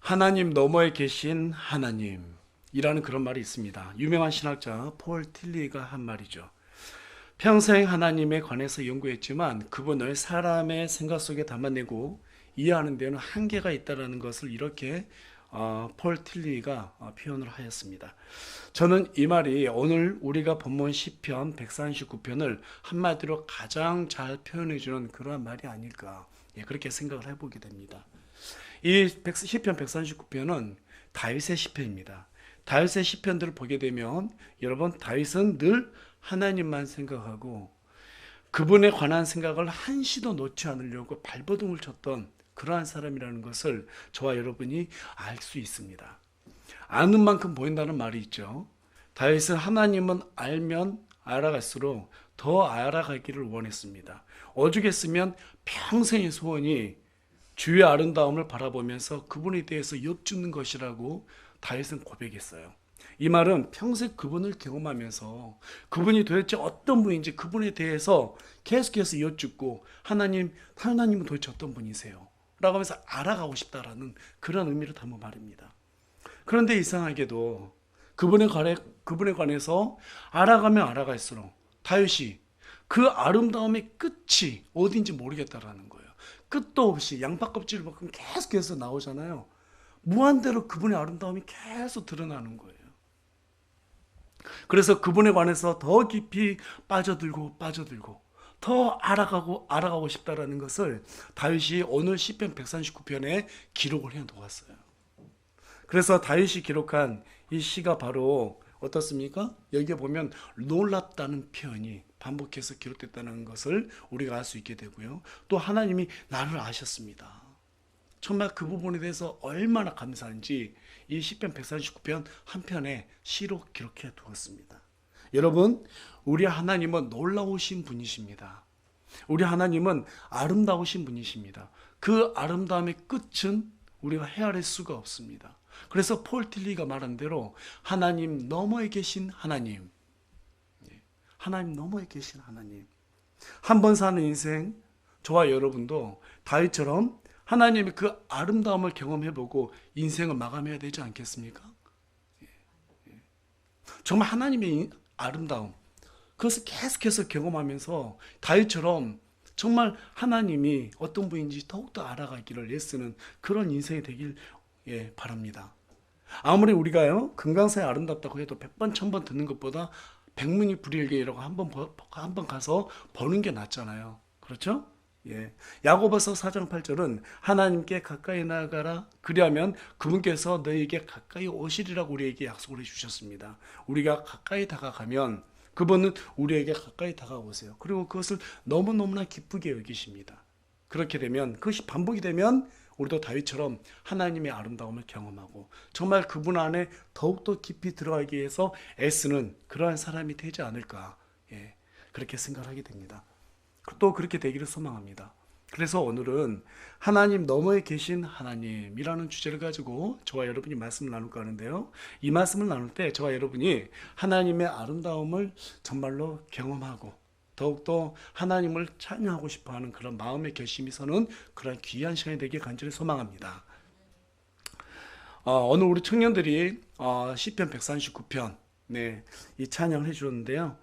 하나님 너머에 계신 하나님이라는 그런 말이 있습니다. 유명한 신학자 폴 틸리가 한 말이죠. 평생 하나님에 관해서 연구했지만 그분을 사람의 생각 속에 담아내고 이해하는 데는 한계가 있다는 것을 이렇게 폴 틸리가 표현을 하였습니다. 저는 이 말이 오늘 우리가 본문 시편 139편을 한마디로 가장 잘 표현해 주는 그러한 말이 아닐까, 그렇게 생각을 해보게 됩니다. 이 시편 139편은 다윗의 시편입니다. 다윗의 시편들을 보게 되면 여러분, 다윗은 늘 하나님만 생각하고 그분에 관한 생각을 한시도 놓지 않으려고 발버둥을 쳤던 그러한 사람이라는 것을 저와 여러분이 알 수 있습니다. 아는 만큼 보인다는 말이 있죠. 다윗은 하나님은 알면 알아갈수록 더 알아가기를 원했습니다. 오죽했으면 평생의 소원이 주의 아름다움을 바라보면서 그분에 대해서 엿듣는 것이라고 다윗은 고백했어요. 이 말은 평생 그분을 경험하면서 그분이 도대체 어떤 분인지 그분에 대해서 계속해서 엿듣고 하나님은 도대체 어떤 분이세요? 라고 하면서 알아가고 싶다라는 그런 의미를 담은 말입니다. 그런데 이상하게도 그분에 관해서 알아가면 알아갈수록 다윗이 그 아름다움의 끝이 어딘지 모르겠다라는 거예요. 끝도 없이 양파 껍질만큼 계속해서 나오잖아요. 무한대로 그분의 아름다움이 계속 드러나는 거예요. 그래서 그분에 관해서 더 깊이 빠져들고 더 알아가고 싶다라는 것을 다윗이 오늘 시편 139편에 기록을 해 놓았어요. 그래서 다윗이 기록한 이 시가 바로 어떻습니까? 여기에 보면 놀랍다는 표현이 반복해서 기록됐다는 것을 우리가 알 수 있게 되고요. 또 하나님이 나를 아셨습니다. 정말 그 부분에 대해서 얼마나 감사한지 이 시편 139편 한 편에 시로 기록해 두었습니다. 여러분, 우리 하나님은 놀라우신 분이십니다. 우리 하나님은 아름다우신 분이십니다. 그 아름다움의 끝은 우리가 헤아릴 수가 없습니다. 그래서 폴 틸리가 말한 대로 하나님 너머에 계신 하나님, 하나님 너머에 계신 하나님. 한 번 사는 인생, 저와 여러분도 다윗처럼 하나님의 그 아름다움을 경험해보고 인생을 마감해야 되지 않겠습니까? 정말 하나님의 아름다움, 그것을 계속해서 경험하면서 다윗처럼 정말 하나님이 어떤 분인지 더욱더 알아가기를 애쓰는 그런 인생이 되길 바랍니다. 아무리 우리가요 금강산이 아름답다고 해도 100번 1000번 듣는 것보다 백문이 불여일견이라고 한번 가서 보는 게 낫잖아요. 그렇죠? 야고보서 4장 8절은 하나님께 가까이 나아가라, 그리하면 그분께서 너희에게 가까이 오시리라고 우리에게 약속을 해주셨습니다. 우리가 가까이 다가가면 그분은 우리에게 가까이 다가오세요. 그리고 그것을 너무너무나 기쁘게 여기십니다. 그렇게 되면, 그것이 반복이 되면 우리도 다윗처럼 하나님의 아름다움을 경험하고 정말 그분 안에 더욱더 깊이 들어가기 위해서 애쓰는 그러한 사람이 되지 않을까, 그렇게 생각하게 됩니다. 또 그렇게 되기를 소망합니다. 그래서 오늘은 하나님 너머에 계신 하나님이라는 주제를 가지고 저와 여러분이 말씀을 나눌까 하는데요. 이 말씀을 나눌 때 저와 여러분이 하나님의 아름다움을 정말로 경험하고 더욱더 하나님을 찬양하고 싶어하는 그런 마음의 결심이 서는 그런 귀한 시간이 되길 간절히 소망합니다. 오늘 우리 청년들이 시편 139편 이 찬양을 해주셨는데요.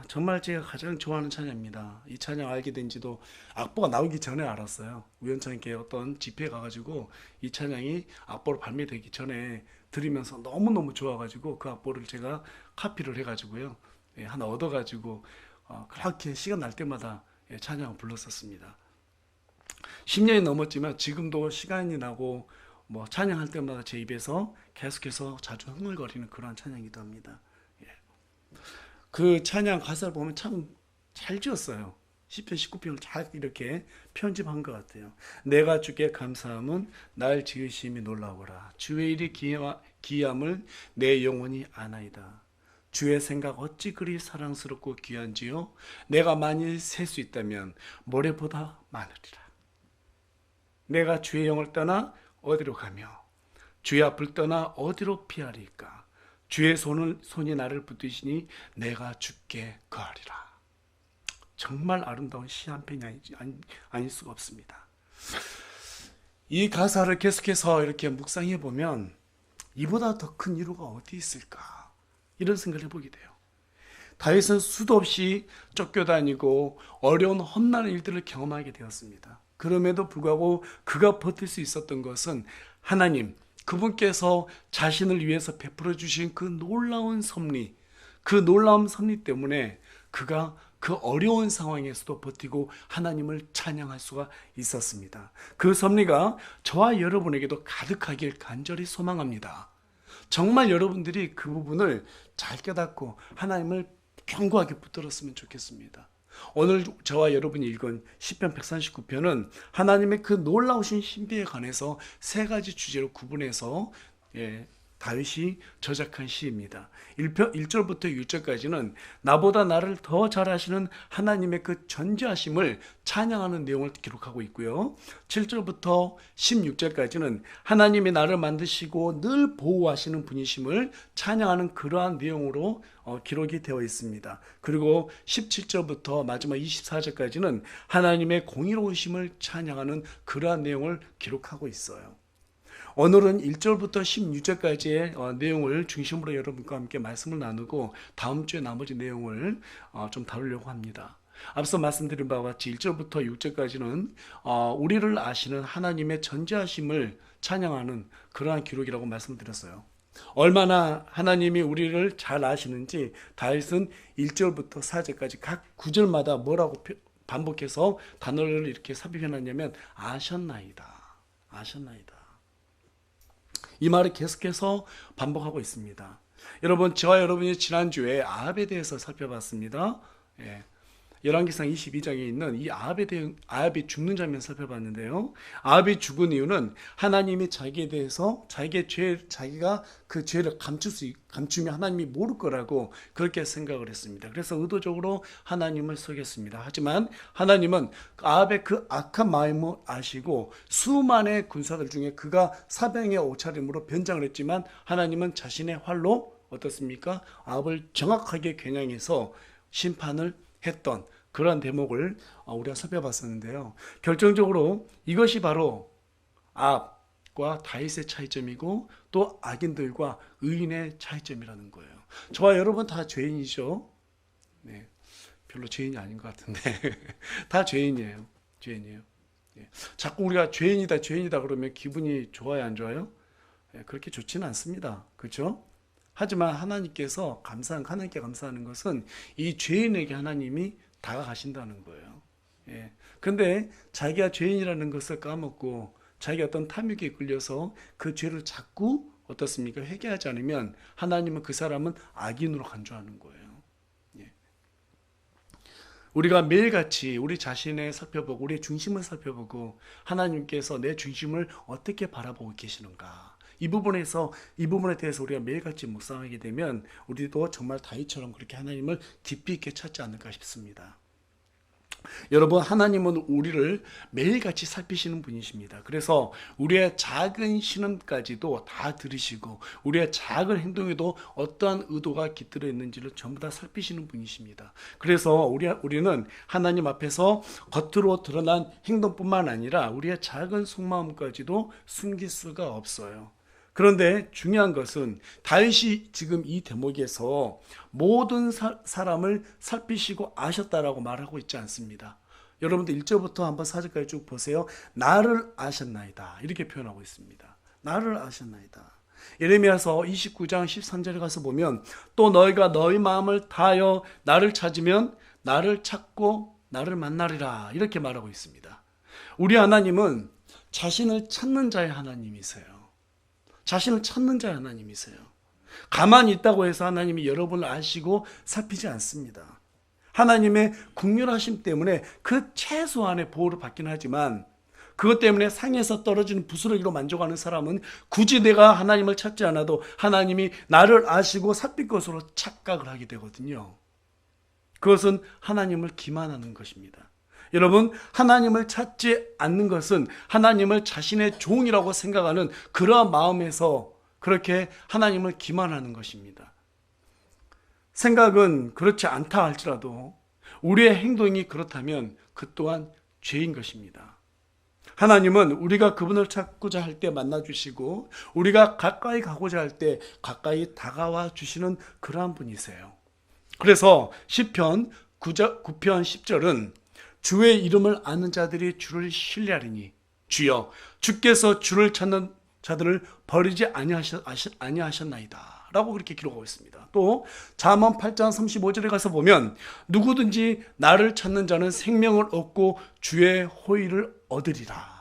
정말 제가 가장 좋아하는 찬양입니다. 이 찬양 알게 된 지도 악보가 나오기 전에 알았어요. 우연찮게 어떤 집회에 가가지고 이 찬양이 악보로 발매되기 전에 들으면서 너무너무 좋아가지고 그 악보를 제가 카피를 해가지고요, 하나 얻어가지고 그렇게 시간 날 때마다 찬양을 불렀었습니다. 10년이 넘었지만 지금도 시간이 나고 찬양할 때마다 제 입에서 계속해서 자주 흥얼거리는 그러한 찬양이기도 합니다. 그 찬양 가사를 보면 참 잘 지었어요. 시편 19편을 잘 이렇게 편집한 것 같아요. 내가 주께 감사함은 날 지으심이 놀라워라. 주의 일이 기함을 내 영혼이 아나이다. 주의 생각 어찌 그리 사랑스럽고 귀한지요. 내가 만일 셀 수 있다면 모래보다 많으리라. 내가 주의 영을 떠나 어디로 가며 주의 앞을 떠나 어디로 피하리까. 주의 손이 나를 붙드시니 내가 주께 거하리라. 정말 아름다운 시 한 편이 아닐 수가 없습니다. 이 가사를 계속해서 이렇게 묵상해 보면 이보다 더 큰 위로가 어디 있을까? 이런 생각을 해보게 돼요. 다윗은 수도 없이 쫓겨다니고 어려운 험난한 일들을 경험하게 되었습니다. 그럼에도 불구하고 그가 버틸 수 있었던 것은 하나님, 그분께서 자신을 위해서 베풀어 주신 그 놀라운 섭리, 그 놀라운 섭리 때문에 그가 그 어려운 상황에서도 버티고 하나님을 찬양할 수가 있었습니다. 그 섭리가 저와 여러분에게도 가득하길 간절히 소망합니다. 정말 여러분들이 그 부분을 잘 깨닫고 하나님을 견고하게 붙들었으면 좋겠습니다. 오늘 저와 여러분이 읽은 시편 139편은 하나님의 그 놀라우신 신비에 관해서 세 가지 주제로 구분해서 다윗이 저작한 시입니다. 1절부터 6절까지는 나보다 나를 더 잘 아시는 하나님의 그 전지하심을 찬양하는 내용을 기록하고 있고요. 7절부터 16절까지는 하나님이 나를 만드시고 늘 보호하시는 분이심을 찬양하는 그러한 내용으로 기록이 되어 있습니다. 그리고 17절부터 마지막 24절까지는 하나님의 공의로우심을 찬양하는 그러한 내용을 기록하고 있어요. 오늘은 1절부터 16절까지의 내용을 중심으로 여러분과 함께 말씀을 나누고 다음 주에 나머지 내용을 좀 다루려고 합니다. 앞서 말씀드린 바와 같이 1절부터 6절까지는 우리를 아시는 하나님의 전지하심을 찬양하는 그러한 기록이라고 말씀을 드렸어요. 얼마나 하나님이 우리를 잘 아시는지 다윗은 1절부터 4절까지 각 구절마다 뭐라고 반복해서 단어를 이렇게 삽입해놨냐면 아셨나이다. 아셨나이다. 이 말을 계속해서 반복하고 있습니다. 여러분, 저와 여러분이 지난주에 아합에 대해서 살펴봤습니다. 열왕기상 22장에 있는 이 아합이 죽는 장면 살펴봤는데요. 아합이 죽은 이유는 하나님이 자기에 대해서 자기가 그 죄를 감추면 하나님이 모를 거라고 그렇게 생각을 했습니다. 그래서 의도적으로 하나님을 속였습니다. 하지만 하나님은 아합의 그 악한 마음을 아시고 수많은 군사들 중에 그가 사병의 옷차림으로 변장을 했지만 하나님은 자신의 활로 어떻습니까? 아합을 정확하게 겨냥해서 심판을 했던 그런 대목을 우리가 살펴봤었는데요. 결정적으로 이것이 바로 아합과 다윗의 차이점이고 또 악인들과 의인의 차이점이라는 거예요. 저와 여러분 다 죄인이죠. 네, 별로 죄인이 아닌 것 같은데 다 죄인이에요. 죄인이에요. 자꾸 우리가 죄인이다 그러면 기분이 좋아요, 안 좋아요? 그렇게 좋지는 않습니다. 그렇죠? 하지만 하나님께 감사하는 것은 이 죄인에게 하나님이 다가가신다는 거예요. 근데 자기가 죄인이라는 것을 까먹고 자기 어떤 탐욕에 이끌려서 그 죄를 자꾸 어떻습니까? 회개하지 않으면 하나님은 그 사람은 악인으로 간주하는 거예요. 우리가 매일같이 우리 자신을 살펴보고 우리의 중심을 살펴보고 하나님께서 내 중심을 어떻게 바라보고 계시는가, 이 부분에 대해서 우리가 매일같이 묵상하게 되면 우리도 정말 다윗처럼 그렇게 하나님을 깊이 있게 찾지 않을까 싶습니다. 여러분, 하나님은 우리를 매일같이 살피시는 분이십니다. 그래서 우리의 작은 신음까지도 다 들으시고 우리의 작은 행동에도 어떠한 의도가 깃들어 있는지를 전부 다 살피시는 분이십니다. 그래서 우리는 하나님 앞에서 겉으로 드러난 행동뿐만 아니라 우리의 작은 속마음까지도 숨길 수가 없어요. 그런데 중요한 것은 다윗이 지금 이 대목에서 모든 사람을 살피시고 아셨다라고 말하고 있지 않습니다. 여러분들 1절부터 한번 4절까지 쭉 보세요. 나를 아셨나이다, 이렇게 표현하고 있습니다. 나를 아셨나이다. 예레미야서 29장 13절에 가서 보면 또 너희가 너희 마음을 다하여 나를 찾으면 나를 찾고 나를 만나리라, 이렇게 말하고 있습니다. 우리 하나님은 자신을 찾는 자의 하나님이세요. 자신을 찾는 자의 하나님이세요. 가만히 있다고 해서 하나님이 여러분을 아시고 살피지 않습니다. 하나님의 국률하심 때문에 그 최소한의 보호를 받긴 하지만 그것 때문에 상에서 떨어지는 부스러기로 만족하는 사람은 굳이 내가 하나님을 찾지 않아도 하나님이 나를 아시고 살필 것으로 착각을 하게 되거든요. 그것은 하나님을 기만하는 것입니다. 여러분, 하나님을 찾지 않는 것은 하나님을 자신의 종이라고 생각하는 그러한 마음에서 그렇게 하나님을 기만하는 것입니다. 생각은 그렇지 않다 할지라도 우리의 행동이 그렇다면 그 또한 죄인 것입니다. 하나님은 우리가 그분을 찾고자 할 때 만나주시고 우리가 가까이 가고자 할 때 가까이 다가와 주시는 그러한 분이세요. 그래서 시편 9편 10절은 주의 이름을 아는 자들이 주를 신뢰하리니 주여 주께서 주를 찾는 자들을 버리지 아니하셨나이다 라고 그렇게 기록하고 있습니다. 또 잠언 8장 35절에 가서 보면 누구든지 나를 찾는 자는 생명을 얻고 주의 호의를 얻으리라.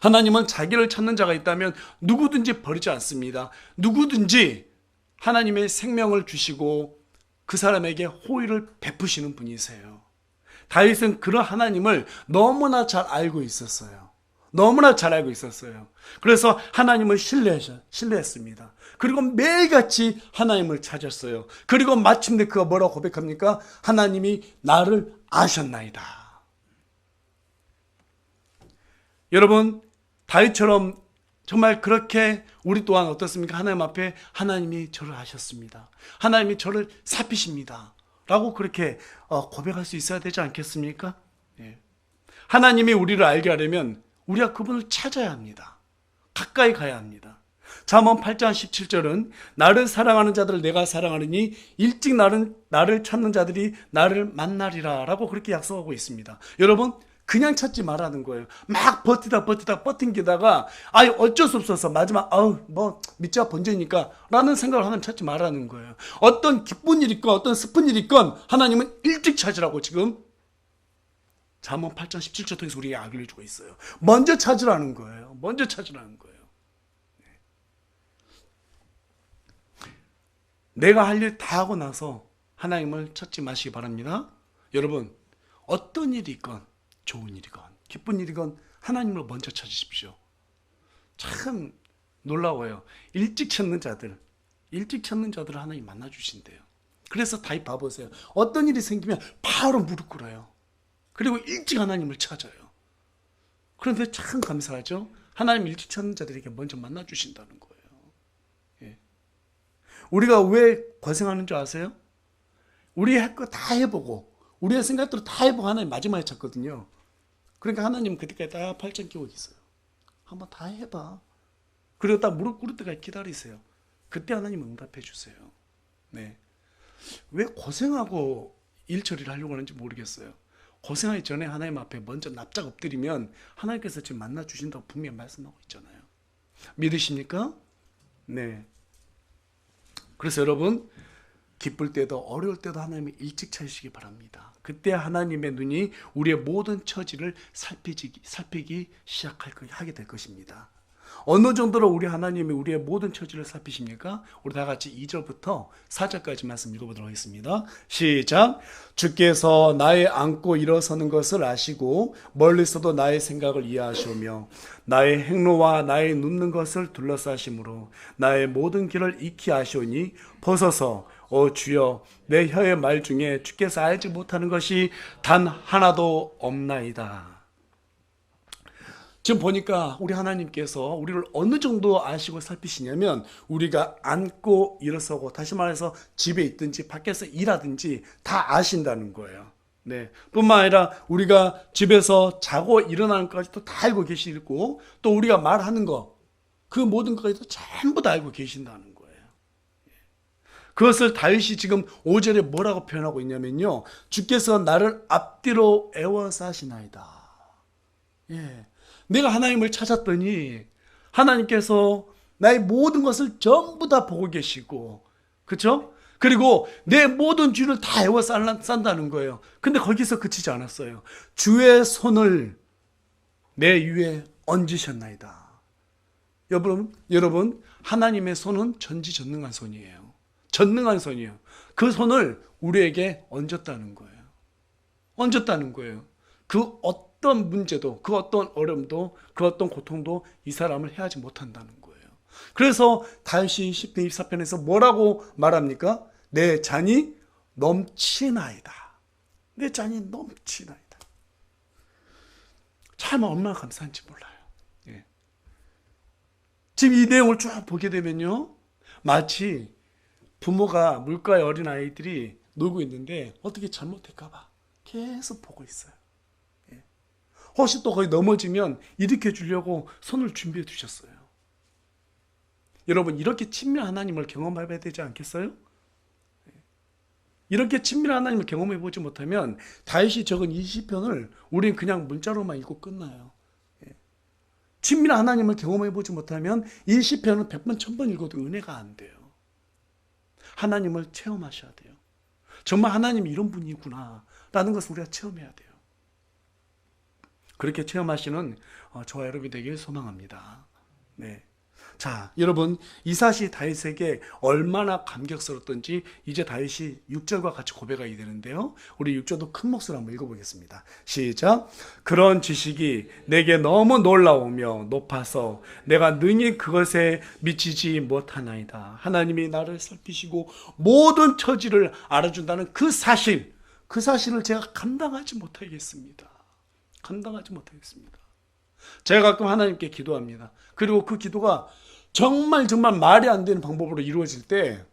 하나님은 자기를 찾는 자가 있다면 누구든지 버리지 않습니다. 누구든지 하나님의 생명을 주시고 그 사람에게 호의를 베푸시는 분이세요. 다윗은 그런 하나님을 너무나 잘 알고 있었어요. 너무나 잘 알고 있었어요. 그래서 하나님을 신뢰했습니다. 그리고 매일같이 하나님을 찾았어요. 그리고 마침내 그가 뭐라고 고백합니까? 하나님이 나를 아셨나이다. 여러분, 다윗처럼 정말 그렇게 우리 또한 어떻습니까? 하나님 앞에 하나님이 저를 아셨습니다. 하나님이 저를 살피십니다. 라고 그렇게 고백할 수 있어야 되지 않겠습니까? 예. 하나님이 우리를 알게 하려면 우리가 그분을 찾아야 합니다. 가까이 가야 합니다. 잠언 8장 17절은 나를 사랑하는 자들을 내가 사랑하느니 일찍 나를 찾는 자들이 나를 만나리라 라고 그렇게 약속하고 있습니다. 여러분, 그냥 찾지 말라는 거예요. 막 버티다가 어쩔 수 없어서 마지막 밑자 번제니까 라는 생각을 하나님 찾지 말라는 거예요. 어떤 기쁜 일이 있건 어떤 슬픈 일이 있건 하나님은 일찍 찾으라고 지금 잠언 8장 17절 통해서 우리에게 알려주고 있어요. 먼저 찾으라는 거예요. 먼저 찾으라는 거예요. 내가 할 일 다 하고 나서 하나님을 찾지 마시기 바랍니다. 여러분, 어떤 일이 있건 좋은 일이건 기쁜 일이건 하나님을 먼저 찾으십시오. 참 놀라워요. 일찍 찾는 자들을 하나님 만나주신대요. 그래서 다윗 봐보세요. 어떤 일이 생기면 바로 무릎 꿇어요. 그리고 일찍 하나님을 찾아요. 그런데 참 감사하죠. 하나님 일찍 찾는 자들에게 먼저 만나주신다는 거예요. 예. 우리가 왜 고생하는 줄 아세요? 우리 할 거 다 해보고 우리의 생각대로 다 해보고 하나님 마지막에 찾거든요. 그러니까 하나님 그때까지 딱 팔짱 끼고 있어요. 한번 다 해봐. 그리고 딱 무릎 꿇을 때까지 기다리세요. 그때 하나님 응답해 주세요. 네. 왜 고생하고 일 처리를 하려고 하는지 모르겠어요. 고생하기 전에 하나님 앞에 먼저 납작 엎드리면 하나님께서 지금 만나 주신다고 분명히 말씀하고 있잖아요. 믿으십니까? 네. 그래서 여러분, 기쁠 때도 어려울 때도 하나님이 일찍 찾으시기 바랍니다. 그때 하나님의 눈이 우리의 모든 처지를 살피기 하게 될 것입니다. 어느 정도로 우리 하나님이 우리의 모든 처지를 살피십니까? 우리 다 같이 2절부터 4절까지 말씀 읽어보도록 하겠습니다. 시작. 주께서 나의 앉고 일어서는 것을 아시고 멀리서도 나의 생각을 이해하시오며 나의 행로와 나의 눕는 것을 둘러싸심으로 나의 모든 길을 익히 아시오니 벗어서 주여 내 혀의 말 중에 주께서 알지 못하는 것이 단 하나도 없나이다. 지금 보니까 우리 하나님께서 우리를 어느 정도 아시고 살피시냐면 우리가 앉고 일어서고 다시 말해서 집에 있든지 밖에서 일하든지 다 아신다는 거예요. 네. 뿐만 아니라 우리가 집에서 자고 일어나는 것까지도 다 알고 계시고 또 우리가 말하는 거 그 모든 것까지도 전부 다 알고 계신다는 거예요. 그것을 다윗이 지금 5절에 뭐라고 표현하고 있냐면요. 주께서 나를 앞뒤로 에워싸시나이다. 예. 내가 하나님을 찾았더니 하나님께서 나의 모든 것을 전부 다 보고 계시고, 그렇죠? 그리고 내 모든 죄를 다 에워싼다는 거예요. 근데 거기서 그치지 않았어요. 주의 손을 내 위에 얹으셨나이다. 여러분, 하나님의 손은 전지전능한 손이에요. 전능한 손이에요. 그 손을 우리에게 얹었다는 거예요. 얹었다는 거예요. 그 어떤 문제도, 그 어떤 어려움도, 그 어떤 고통도 이 사람을 해하지 못한다는 거예요. 그래서 다윗이 10편 24편에서 뭐라고 말합니까? 내 잔이 넘치나이다. 내 잔이 넘치나이다. 참 얼마나 감사한지 몰라요. 예. 지금 이 내용을 쭉 보게 되면요, 마치 부모가 물가에 어린 아이들이 놀고 있는데 어떻게 잘못할까 봐 계속 보고 있어요. 혹시 또 거기 넘어지면 일으켜 주려고 손을 준비해 두셨어요. 여러분, 이렇게 친밀한 하나님을 경험해봐야 되지 않겠어요? 이렇게 친밀한 하나님을 경험해 보지 못하면 다윗이 적은 이 시편을 우리는 그냥 문자로만 읽고 끝나요. 친밀한 하나님을 경험해 보지 못하면 이 시편은 100번, 1000번 읽어도 은혜가 안 돼요. 하나님을 체험하셔야 돼요. 정말 하나님이 이런 분이구나 라는 것을 우리가 체험해야 돼요. 그렇게 체험하시는 저와 여러분이 되길 소망합니다. 네. 자, 여러분, 이삿이 다윗에게 얼마나 감격스럽던지 이제 다윗이 6절과 같이 고백하게 되는데요. 우리 6절도 큰 목소리로 한번 읽어보겠습니다. 시작. 그런 지식이 내게 너무 놀라우며 높아서 내가 능히 그것에 미치지 못하나이다. 하나님이 나를 살피시고 모든 처지를 알아준다는 그 사실을 제가 감당하지 못하겠습니다. 제가 가끔 하나님께 기도합니다. 그리고 그 기도가 정말 말이 안 되는 방법으로 이루어질 때,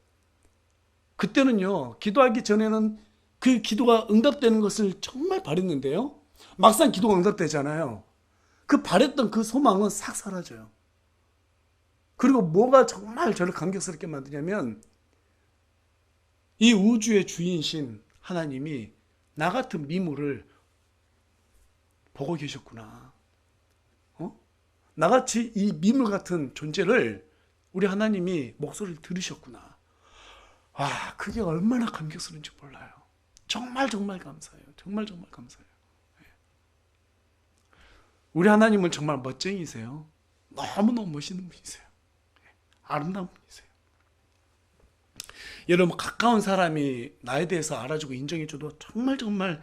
그때는요, 기도하기 전에는 그 기도가 응답되는 것을 정말 바랬는데요, 막상 기도가 응답되잖아요. 그 바랬던 그 소망은 싹 사라져요. 그리고 뭐가 정말 저를 감격스럽게 만드냐면, 이 우주의 주인이신 하나님이 나 같은 미물을 보고 계셨구나. 나같이 이 미물 같은 존재를 우리 하나님이 목소리를 들으셨구나. 그게 얼마나 감격스러운지 몰라요. 정말 감사해요. 정말 감사해요. 우리 하나님은 정말 멋쟁이세요. 너무너무 멋있는 분이세요. 아름다운 분이세요. 여러분, 가까운 사람이 나에 대해서 알아주고 인정해줘도 정말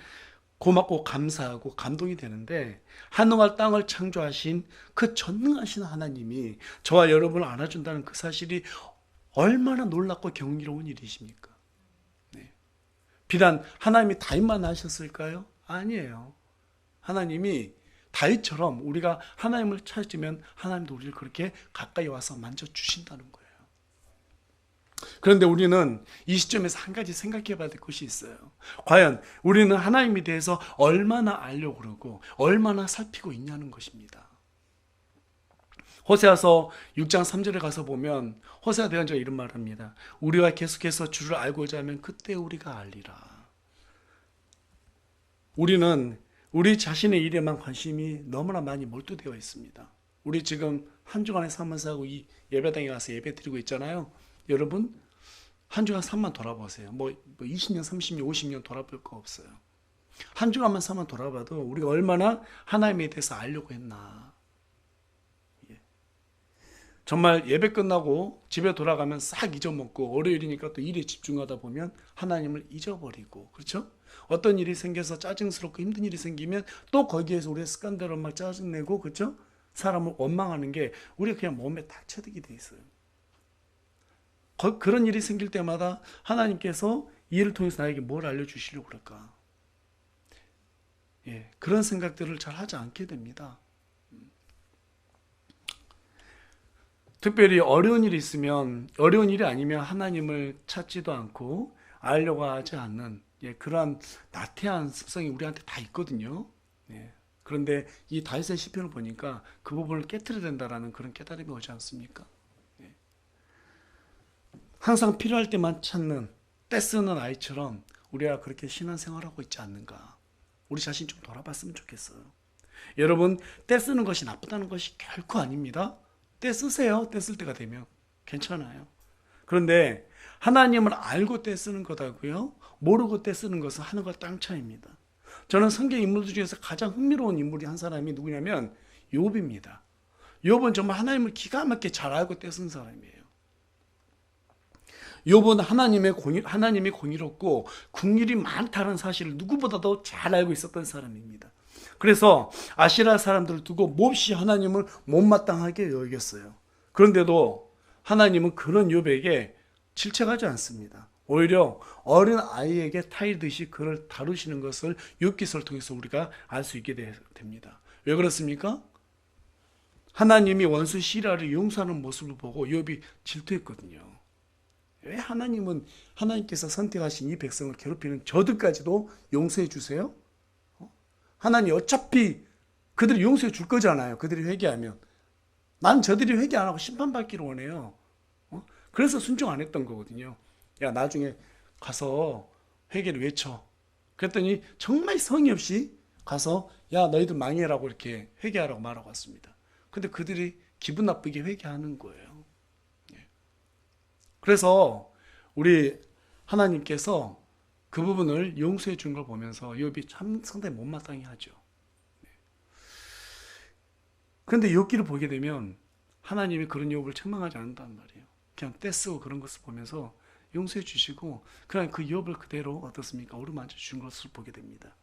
고맙고 감사하고 감동이 되는데, 하늘과 땅을 창조하신 그 전능하신 하나님이 저와 여러분을 안아준다는 그 사실이 얼마나 놀랍고 경이로운 일이십니까? 네. 비단 하나님이 다윗만 하셨을까요? 아니에요. 하나님이 다윗처럼 우리가 하나님을 찾으면 하나님도 우리를 그렇게 가까이 와서 만져주신다는 거예요. 그런데 우리는 이 시점에서 한 가지 생각해 봐야 될 것이 있어요. 과연 우리는 하나님에 대해서 얼마나 알려고 그러고 얼마나 살피고 있냐는 것입니다. 호세아서 6장 3절에 가서 보면 호세아 대언자가 이런 말을 합니다. 우리가 계속해서 주를 알고자 하면 그때 우리가 알리라. 우리는 우리 자신의 일에만 관심이 너무나 많이 몰두되어 있습니다. 우리 지금 한 주간의 삶을 하고 이 예배당에 가서 예배 드리고 있잖아요. 여러분, 한 주간 삶만 돌아보세요. 20년, 30년, 50년 돌아볼 거 없어요. 한 주간만 삶만 돌아봐도 우리가 얼마나 하나님에 대해서 알려고 했나. 정말 예배 끝나고 집에 돌아가면 싹 잊어먹고, 월요일이니까 또 일에 집중하다 보면 하나님을 잊어버리고, 그렇죠? 어떤 일이 생겨서 짜증스럽고 힘든 일이 생기면 또 거기에서 우리의 습관대로 막 짜증내고, 그렇죠? 사람을 원망하는 게 우리가 그냥 몸에 다 체득이 돼 있어요. 그런 일이 생길 때마다 하나님께서 이 일을 통해서 나에게 뭘 알려주시려고 그럴까? 그런 생각들을 잘 하지 않게 됩니다. 특별히 어려운 일이 있으면, 어려운 일이 아니면 하나님을 찾지도 않고 알려고 하지 않는 그러한 나태한 습성이 우리한테 다 있거든요. 그런데 이 다윗의 시편을 보니까 그 부분을 깨트려야 된다라는 그런 깨달음이 오지 않습니까? 항상 필요할 때만 찾는 떼쓰는 아이처럼 우리가 그렇게 신앙생활하고 있지 않는가? 우리 자신 좀 돌아봤으면 좋겠어요. 여러분, 떼쓰는 것이 나쁘다는 것이 결코 아닙니다. 떼쓰세요. 떼쓸 때가 되면 괜찮아요. 그런데 하나님을 알고 떼쓰는 것하고요, 모르고 떼쓰는 것은 하늘과 땅 차이입니다. 저는 성경 인물들 중에서 가장 흥미로운 인물이 한 사람이 누구냐면 욥입니다. 욥은 정말 하나님을 기가 막히게 잘 알고 떼쓴 사람이에요. 욥은 하나님이 공의롭고 긍휼이 많다는 사실을 누구보다도 잘 알고 있었던 사람입니다. 그래서 아시라 사람들을 두고 몹시 하나님을 못마땅하게 여겼어요. 그런데도 하나님은 그런 욥에게 질책하지 않습니다. 오히려 어린 아이에게 타이듯이 그를 다루시는 것을 욥기서를 통해서 우리가 알 수 있게 됩니다. 왜 그렇습니까? 하나님이 원수 시라를 용서하는 모습을 보고 욥이 질투했거든요. 왜 하나님께서 선택하신 이 백성을 괴롭히는 저들까지도 용서해 주세요? 하나님 어차피 그들이 용서해 줄 거잖아요. 그들이 회개하면. 난 저들이 회개 안 하고 심판받기를 원해요. 그래서 순종 안 했던 거거든요. 야, 나중에 가서 회개를 외쳐. 그랬더니 정말 성의 없이 가서 야, 너희들 망해라고 이렇게 회개하라고 말하고 왔습니다. 근데 그들이 기분 나쁘게 회개하는 거예요. 그래서 우리 하나님께서 그 부분을 용서해 준 걸 보면서 욥이 참 상당히 못마땅해 하죠. 그런데 욥기를 보게 되면 하나님이 그런 욥을 책망하지 않는단 말이에요. 그냥 떼쓰고 그런 것을 보면서 용서해 주시고 그냥 그 욥을 그대로 어떻습니까? 어루만져 주신 것을 보게 됩니다.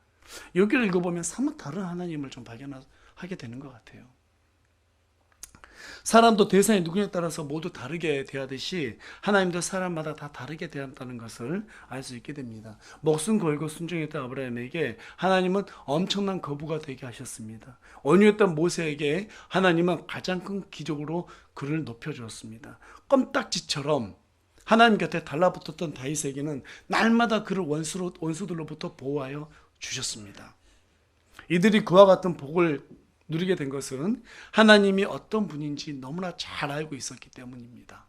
욥기를 읽어보면 사뭇 다른 하나님을 좀 발견하게 되는 것 같아요. 사람도 대상이 누구냐에 따라서 모두 다르게 대하듯이 하나님도 사람마다 다 다르게 대한다는 것을 알 수 있게 됩니다. 목숨 걸고 순종했던 아브라함에게 하나님은 엄청난 거부가 되게 하셨습니다. 온유했던 모세에게 하나님은 가장 큰 기적으로 그를 높여주었습니다. 껌딱지처럼 하나님 곁에 달라붙었던 다윗에게는 날마다 그를 원수들로부터 보호하여 주셨습니다. 이들이 그와 같은 복을 누리게 된 것은 하나님이 어떤 분인지 너무나 잘 알고 있었기 때문입니다.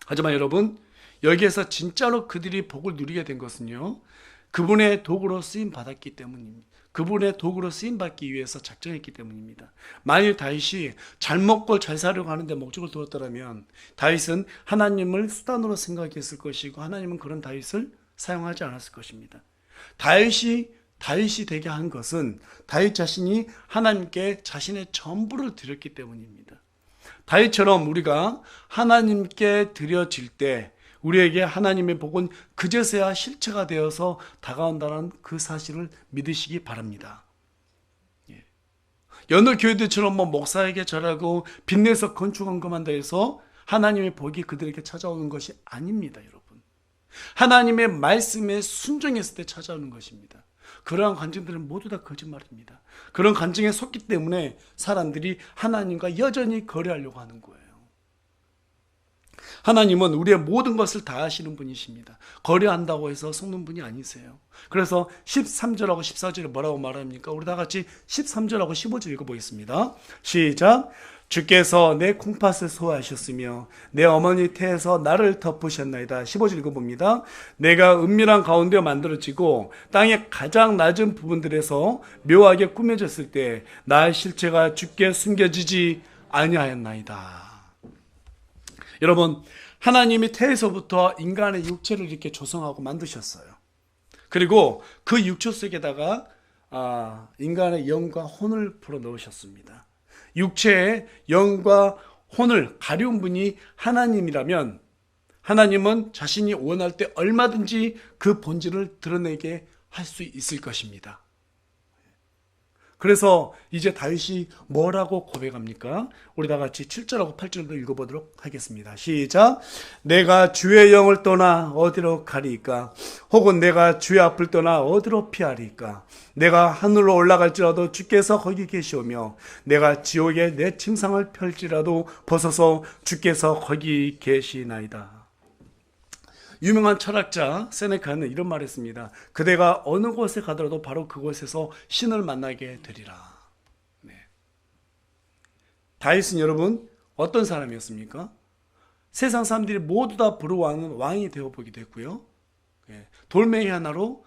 하지만 여러분, 여기에서 진짜로 그들이 복을 누리게 된 것은요, 그분의 도구로 쓰임 받았기 때문입니다. 그분의 도구로 쓰임 받기 위해서 작정했기 때문입니다. 만일 다윗이 잘 먹고 잘 살려고 하는데 목적을 두었더라면 다윗은 하나님을 수단으로 생각했을 것이고 하나님은 그런 다윗을 사용하지 않았을 것입니다. 다윗이 되게 한 것은 다윗 자신이 하나님께 자신의 전부를 드렸기 때문입니다. 다윗처럼 우리가 하나님께 드려질 때 우리에게 하나님의 복은 그제서야 실체가 되어서 다가온다는 그 사실을 믿으시기 바랍니다. 여느 교회들처럼 목사에게 절하고 빚내서 건축한 것만 해서 하나님의 복이 그들에게 찾아오는 것이 아닙니다, 여러분. 하나님의 말씀에 순종했을 때 찾아오는 것입니다. 그러한 간증들은 모두 다 거짓말입니다. 그런 간증에 속기 때문에 사람들이 하나님과 여전히 거래하려고 하는 거예요. 하나님은 우리의 모든 것을 다 아시는 분이십니다. 거래한다고 해서 속는 분이 아니세요. 그래서 13절하고 14절에 뭐라고 말합니까? 우리 다 같이 13절하고 15절 읽어보겠습니다. 시작. 주께서 내 콩팥을 소화하셨으며 내 어머니 태에서 나를 덮으셨나이다. 15절 읽어봅니다. 내가 은밀한 가운데 만들어지고 땅의 가장 낮은 부분들에서 묘하게 꾸며졌을 때 나의 실체가 주께 숨겨지지 아니하였나이다. 여러분, 하나님이 태에서부터 인간의 육체를 이렇게 조성하고 만드셨어요. 그리고 그 육체 속에다가 인간의 영과 혼을 불어넣으셨습니다. 육체의 영과 혼을 가려운 분이 하나님이라면 하나님은 자신이 원할 때 얼마든지 그 본질을 드러내게 할 수 있을 것입니다. 그래서 이제 다윗이 뭐라고 고백합니까? 우리 다 같이 7절하고 8절도 읽어보도록 하겠습니다. 시작. 내가 주의 영을 떠나 어디로 가리이까? 혹은 내가 주의 앞을 떠나 어디로 피하리이까? 내가 하늘로 올라갈지라도 주께서 거기 계시오며 내가 지옥에 내 침상을 펼지라도 벗어서 주께서 거기 계시나이다. 유명한 철학자 세네카는 이런 말을 했습니다. 그대가 어느 곳에 가더라도 바로 그곳에서 신을 만나게 되리라. 네. 다윗은 여러분 어떤 사람이었습니까? 세상 사람들이 모두 다 부러워하는 왕이 되어보기도 했고요. 돌멩이 하나로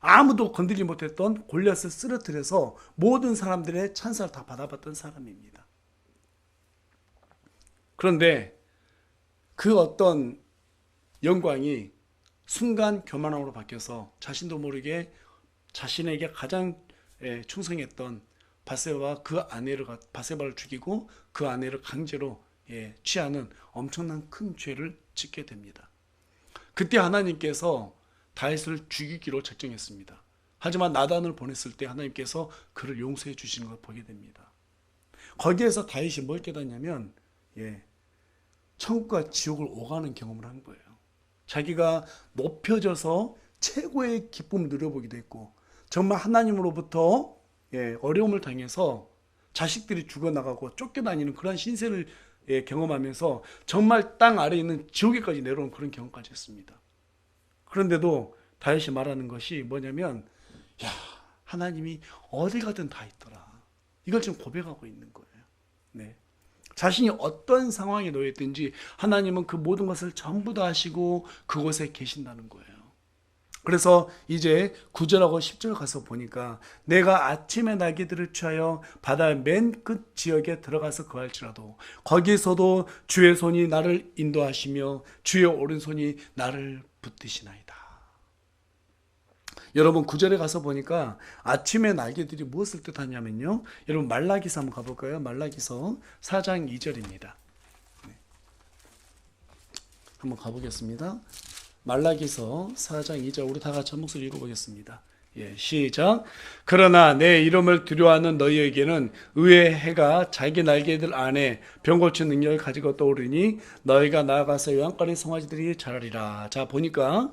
아무도 건드리지 못했던 골리앗을 쓰러뜨려서 모든 사람들의 찬사를 다 받아봤던 사람입니다. 그런데 그 어떤 영광이 순간 교만함으로 바뀌어서 자신도 모르게 자신에게 가장 충성했던 바세바를 죽이고 그 아내를 강제로 취하는 엄청난 큰 죄를 짓게 됩니다. 그때 하나님께서 다윗을 죽이기로 작정했습니다. 하지만 나단을 보냈을 때 하나님께서 그를 용서해 주시는 걸 보게 됩니다. 거기에서 다윗이 뭘 깨닫냐면 천국과 지옥을 오가는 경험을 한 거예요. 자기가 높여져서 최고의 기쁨을 누려보기도 했고 정말 하나님으로부터 어려움을 당해서 자식들이 죽어나가고 쫓겨다니는 그런 신세를 경험하면서 정말 땅 아래에 있는 지옥에까지 내려오는 그런 경험까지 했습니다. 그런데도 다윗이 말하는 것이 뭐냐면 하나님이 어디 가든 다 있더라. 이걸 지금 고백하고 있는 거예요. 네. 자신이 어떤 상황에 놓였든지 하나님은 그 모든 것을 전부 다 아시고 그곳에 계신다는 거예요. 그래서 이제 9절하고 10절 가서 보니까 내가 아침의 날개들을 취하여 바다의 맨 끝 지역에 들어가서 거할지라도 거기서도 주의 손이 나를 인도하시며 주의 오른손이 나를 붙드시나이다. 여러분 9절에 가서 보니까 아침의 날개들이 무엇을 뜻하냐면요, 여러분 말라기서 한번 가볼까요? 말라기서 4장 2절입니다. 한번 가보겠습니다. 말라기서 4장 2절 우리 다 같이 한 목소리 읽어보겠습니다. 예, 시작. 그러나 내 이름을 두려워하는 너희에게는 의의 해가 자기 날개들 안에 병 고친 능력을 가지고 떠오르니 너희가 나아가서 요한가리 송아지들이 자라리라. 자 보니까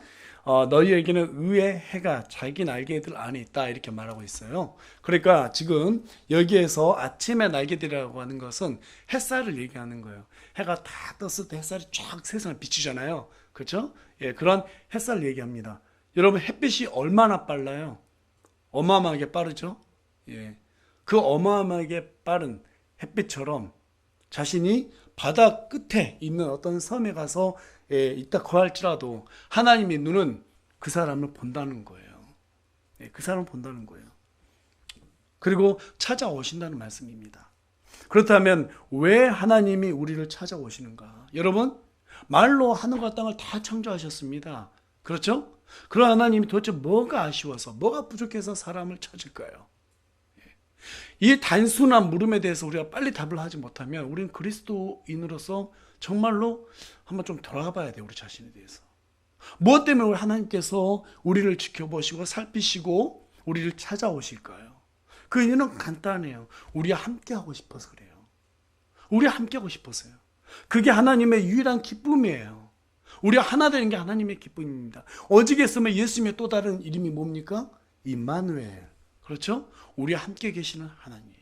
너희에게는 의의 해가 자기 날개들 안에 있다 이렇게 말하고 있어요. 그러니까 지금 여기에서 아침의 날개들이라고 하는 것은 햇살을 얘기하는 거예요. 해가 다 떴을 때 햇살이 쫙 세상을 비추잖아요. 그렇죠? 예, 그런 햇살 얘기합니다. 여러분 햇빛이 얼마나 빨라요? 어마어마하게 빠르죠? 예, 그 어마어마하게 빠른 햇빛처럼 자신이 바다 끝에 있는 어떤 섬에 가서 있다 거할지라도 하나님의 눈은 그 사람을 본다는 거예요. 예, 그 사람을 본다는 거예요. 그리고 찾아오신다는 말씀입니다. 그렇다면 왜 하나님이 우리를 찾아오시는가? 여러분 말로 하늘과 땅을 다 창조하셨습니다. 그렇죠? 그런 하나님이 도대체 뭐가 아쉬워서 뭐가 부족해서 사람을 찾을까요? 이 단순한 물음에 대해서 우리가 빨리 답을 하지 못하면 우리는 그리스도인으로서 정말로 한번 좀 돌아가 봐야 돼요. 우리 자신에 대해서. 무엇 때문에 우리 하나님께서 우리를 지켜보시고 살피시고 우리를 찾아오실까요? 그 이유는 간단해요. 우리와 함께하고 싶어서 그래요. 우리와 함께하고 싶어서요. 그게 하나님의 유일한 기쁨이에요. 우리가 하나 되는 게 하나님의 기쁨입니다. 오직했으면 예수님의 또 다른 이름이 뭡니까? 임마누엘. 그렇죠? 우리와 함께 계시는 하나님.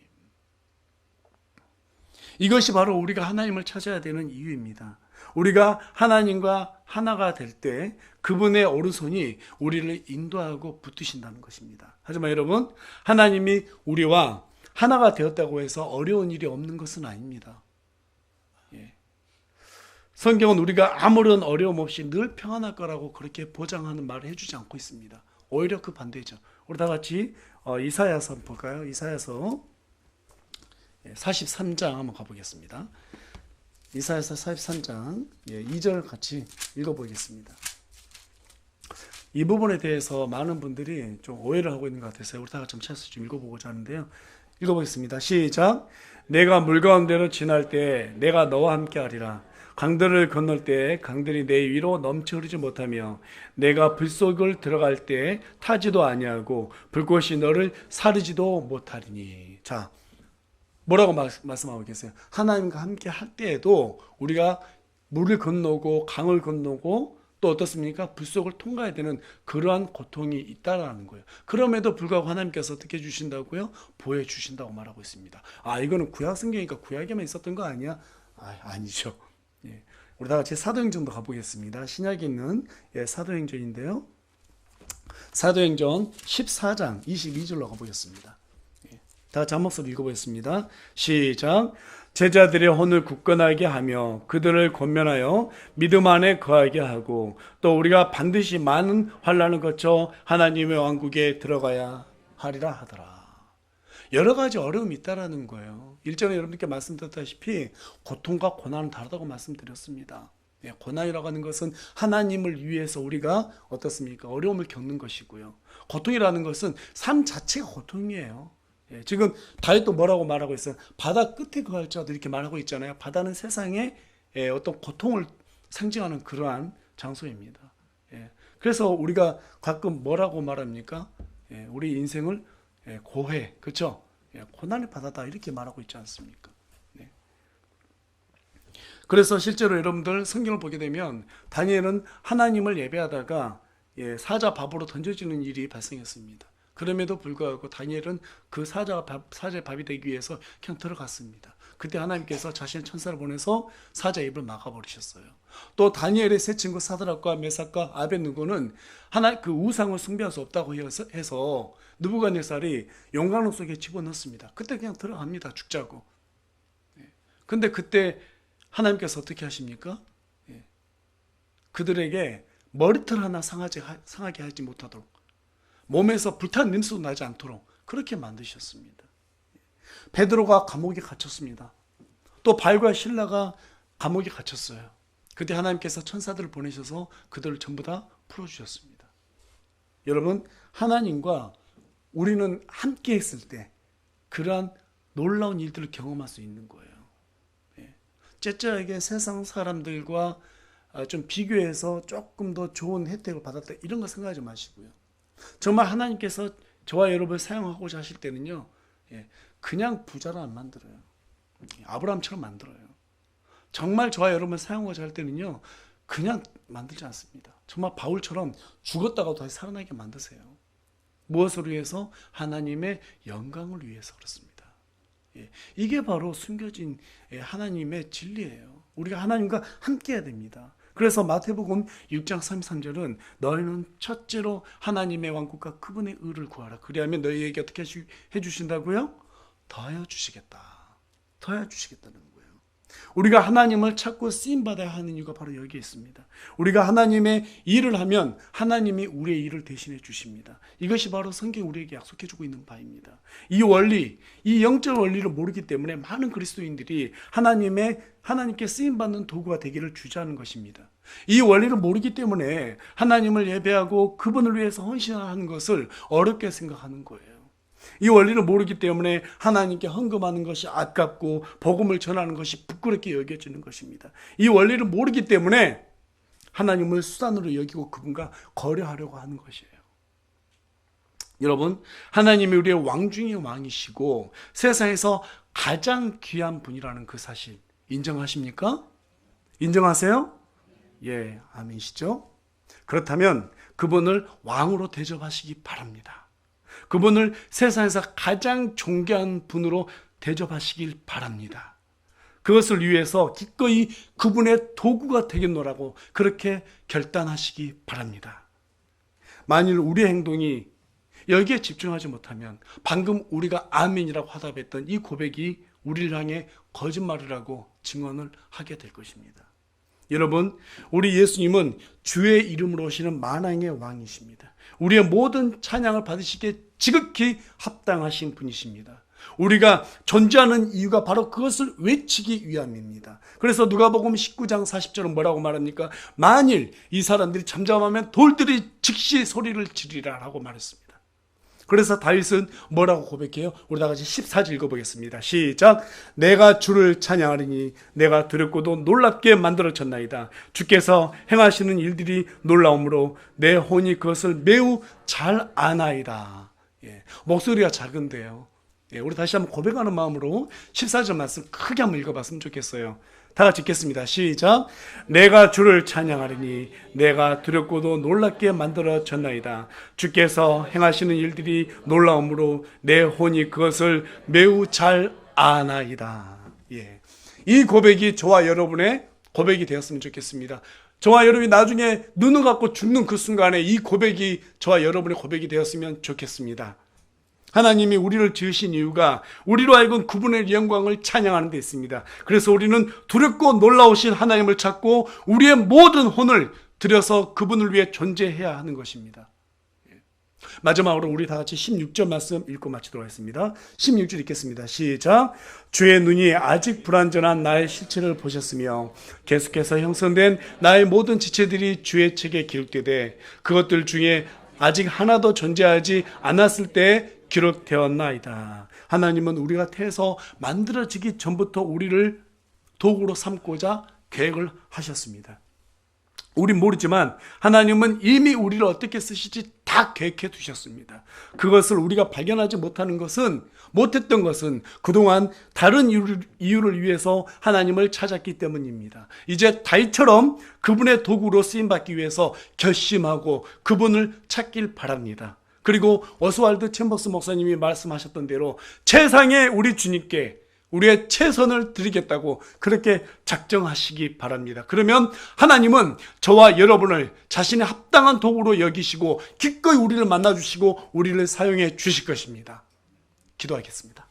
이것이 바로 우리가 하나님을 찾아야 되는 이유입니다. 우리가 하나님과 하나가 될 때 그분의 오른손이 우리를 인도하고 붙드신다는 것입니다. 하지만 여러분, 하나님이 우리와 하나가 되었다고 해서 어려운 일이 없는 것은 아닙니다. 성경은 우리가 아무런 어려움 없이 늘 평안할 거라고 그렇게 보장하는 말을 해주지 않고 있습니다. 오히려 그 반대죠. 우리 다 같이 이사야서 한번 볼까요? 이사야서 43장 한번 가보겠습니다. 이사야서 43장 2절 같이 읽어보겠습니다. 이 부분에 대해서 많은 분들이 좀 오해를 하고 있는 것 같아서 우리 다 같이 찾아서 좀 읽어보고자 하는데요. 읽어보겠습니다. 시작. 내가 물 가운데로 지날 때 내가 너와 함께 하리라. 강들을 건널 때 강들이 내 위로 넘쳐 흐르지 못하며 내가 불 속을 들어갈 때 타지도 아니하고 불꽃이 너를 사르지도 못하리니. 자, 뭐라고 말씀하고 계세요? 하나님과 함께 할 때에도 우리가 물을 건너고 강을 건너고 또 어떻습니까? 불 속을 통과해야 되는 그러한 고통이 있다라는 거예요. 그럼에도 불구하고 하나님께서 어떻게 해주신다고요? 보여주신다고 말하고 있습니다. 아, 이거는 구약 성경이니까 구약에만 있었던 거 아니야? 아니죠. 예. 우리 다 같이 사도행전도 가보겠습니다. 신약에 있는 사도행전인데요. 사도행전 14장 22절로 가보겠습니다. 다 같이 한 목소리 읽어보겠습니다. 시작. 제자들의 혼을 굳건하게 하며 그들을 권면하여 믿음 안에 거하게 하고 또 우리가 반드시 많은 환난을 거쳐 하나님의 왕국에 들어가야 하리라 하더라. 여러 가지 어려움이 있다라는 거예요. 일전에 여러분께 말씀드렸다시피 고통과 고난은 다르다고 말씀드렸습니다. 고난이라고 하는 것은 하나님을 위해서 우리가 어떻습니까? 어려움을 겪는 것이고요. 고통이라는 것은 삶 자체가 고통이에요. 지금 다윗도 뭐라고 말하고 있어요? 바다 끝에 거할지라도 이렇게 말하고 있잖아요. 바다는 세상의 어떤 고통을 상징하는 그러한 장소입니다. 그래서 우리가 가끔 뭐라고 말합니까? 우리 인생을 고해, 그렇죠? 고난의 바다다 이렇게 말하고 있지 않습니까? 그래서 실제로 여러분들 성경을 보게 되면 다니엘은 하나님을 예배하다가 사자 밥으로 던져지는 일이 발생했습니다. 그럼에도 불구하고 다니엘은 그 사자의 밥이 되기 위해서 그냥 들어갔습니다. 그때 하나님께서 자신의 천사를 보내서 사자의 입을 막아버리셨어요. 또 다니엘의 세 친구 사드락과 메삭과 아벳느고는 하나 그 우상을 숭배할 수 없다고 해서 느부갓네살이 용광로 속에 집어넣습니다. 그때 그냥 들어갑니다. 죽자고. 근데 그때 하나님께서 어떻게 하십니까? 그들에게 머리털 하나 상하게 하지 못하도록, 몸에서 불타는 냄새도 나지 않도록 그렇게 만드셨습니다. 베드로가 감옥에 갇혔습니다. 또 발과 실라가 감옥에 갇혔어요. 그때 하나님께서 천사들을 보내셔서 그들을 전부 다 풀어주셨습니다. 여러분, 하나님과 우리는 함께 했을 때 그러한 놀라운 일들을 경험할 수 있는 거예요. 째째하게 세상 사람들과 좀 비교해서 조금 더 좋은 혜택을 받았다, 이런 거 생각하지 마시고요. 정말 하나님께서 저와 여러분을 사용하고자 하실 때는요, 그냥 부자로 안 만들어요. 아브라함처럼 만들어요. 정말 저와 여러분을 사용하고자 할 때는요, 그냥 만들지 않습니다. 정말 바울처럼 죽었다가도 다시 살아나게 만드세요. 무엇을 위해서? 하나님의 영광을 위해서 그렇습니다. 이게 바로 숨겨진 하나님의 진리예요. 우리가 하나님과 함께 해야 됩니다. 그래서 마태복음 6장 33절은 너희는 첫째로 하나님의 왕국과 그분의 의를 구하라. 그리하면 너희에게 어떻게 해주신다고요? 더하여 주시겠다. 더하여 주시겠다는 거예요. 우리가 하나님을 찾고 쓰임받아야 하는 이유가 바로 여기에 있습니다. 우리가 하나님의 일을 하면 하나님이 우리의 일을 대신해 주십니다. 이것이 바로 성경이 우리에게 약속해 주고 있는 바입니다. 이 원리, 이 영적 원리를 모르기 때문에 많은 그리스도인들이 하나님께 쓰임받는 도구가 되기를 주저하는 것입니다. 이 원리를 모르기 때문에 하나님을 예배하고 그분을 위해서 헌신하는 것을 어렵게 생각하는 거예요. 이 원리를 모르기 때문에 하나님께 헌금하는 것이 아깝고 복음을 전하는 것이 부끄럽게 여겨지는 것입니다. 이 원리를 모르기 때문에 하나님을 수단으로 여기고 그분과 거래하려고 하는 것이에요. 여러분, 하나님이 우리의 왕 중의 왕이시고 세상에서 가장 귀한 분이라는 그 사실 인정하십니까? 인정하세요? 예, 아멘이시죠? 그렇다면 그분을 왕으로 대접하시기 바랍니다. 그분을 세상에서 가장 존귀한 분으로 대접하시길 바랍니다. 그것을 위해서 기꺼이 그분의 도구가 되겠노라고 그렇게 결단하시기 바랍니다. 만일 우리의 행동이 여기에 집중하지 못하면 방금 우리가 아멘이라고 화답했던 이 고백이 우리를 향해 거짓말이라고 증언을 하게 될 것입니다. 여러분, 우리 예수님은 주의 이름으로 오시는 만왕의 왕이십니다. 우리의 모든 찬양을 받으시기에 지극히 합당하신 분이십니다. 우리가 존재하는 이유가 바로 그것을 외치기 위함입니다. 그래서 누가복음 19장 40절은 뭐라고 말합니까? 만일 이 사람들이 잠잠하면 돌들이 즉시 소리를 지르리라 라고 말했습니다. 그래서 다윗은 뭐라고 고백해요? 우리 다 같이 14절 읽어보겠습니다. 시작. 내가 주를 찬양하리니 내가 두렵고도 놀랍게 만들어졌나이다. 주께서 행하시는 일들이 놀라움으로 내 혼이 그것을 매우 잘 아나이다. 목소리가 작은데요. 우리 다시 한번 고백하는 마음으로 14절 말씀 크게 한번 읽어봤으면 좋겠어요. 다 같이 읽겠습니다. 시작. 내가 주를 찬양하리니 내가 두렵고도 놀랍게 만들어졌나이다. 주께서 행하시는 일들이 놀라움으로 내 혼이 그것을 매우 잘 아나이다. 이 고백이 저와 여러분의 고백이 되었으면 좋겠습니다. 저와 여러분이 나중에 눈을 감고 죽는 그 순간에 이 고백이 저와 여러분의 고백이 되었으면 좋겠습니다. 하나님이 우리를 지으신 이유가 우리로 하여금 그분의 영광을 찬양하는 데 있습니다. 그래서 우리는 두렵고 놀라우신 하나님을 찾고 우리의 모든 혼을 들여서 그분을 위해 존재해야 하는 것입니다. 마지막으로 우리 다 같이 16절 말씀 읽고 마치도록 하겠습니다. 16절 읽겠습니다. 시작. 주의 눈이 아직 불완전한 나의 실체를 보셨으며 계속해서 형성된 나의 모든 지체들이 주의 책에 기록되되 그것들 중에 아직 하나도 존재하지 않았을 때 기록되었나이다. 하나님은 우리가 태에서 만들어지기 전부터 우리를 도구로 삼고자 계획을 하셨습니다. 우린 모르지만 하나님은 이미 우리를 어떻게 쓰실지 다 계획해 두셨습니다. 그것을 우리가 발견하지 못했던 것은 그동안 다른 이유를 위해서 하나님을 찾았기 때문입니다. 이제 다윗처럼 그분의 도구로 쓰임받기 위해서 결심하고 그분을 찾길 바랍니다. 그리고 오스왈드 챔버스 목사님이 말씀하셨던 대로 최상의 우리 주님께 우리의 최선을 드리겠다고 그렇게 작정하시기 바랍니다. 그러면 하나님은 저와 여러분을 자신의 합당한 도구로 여기시고 기꺼이 우리를 만나주시고 우리를 사용해 주실 것입니다. 기도하겠습니다.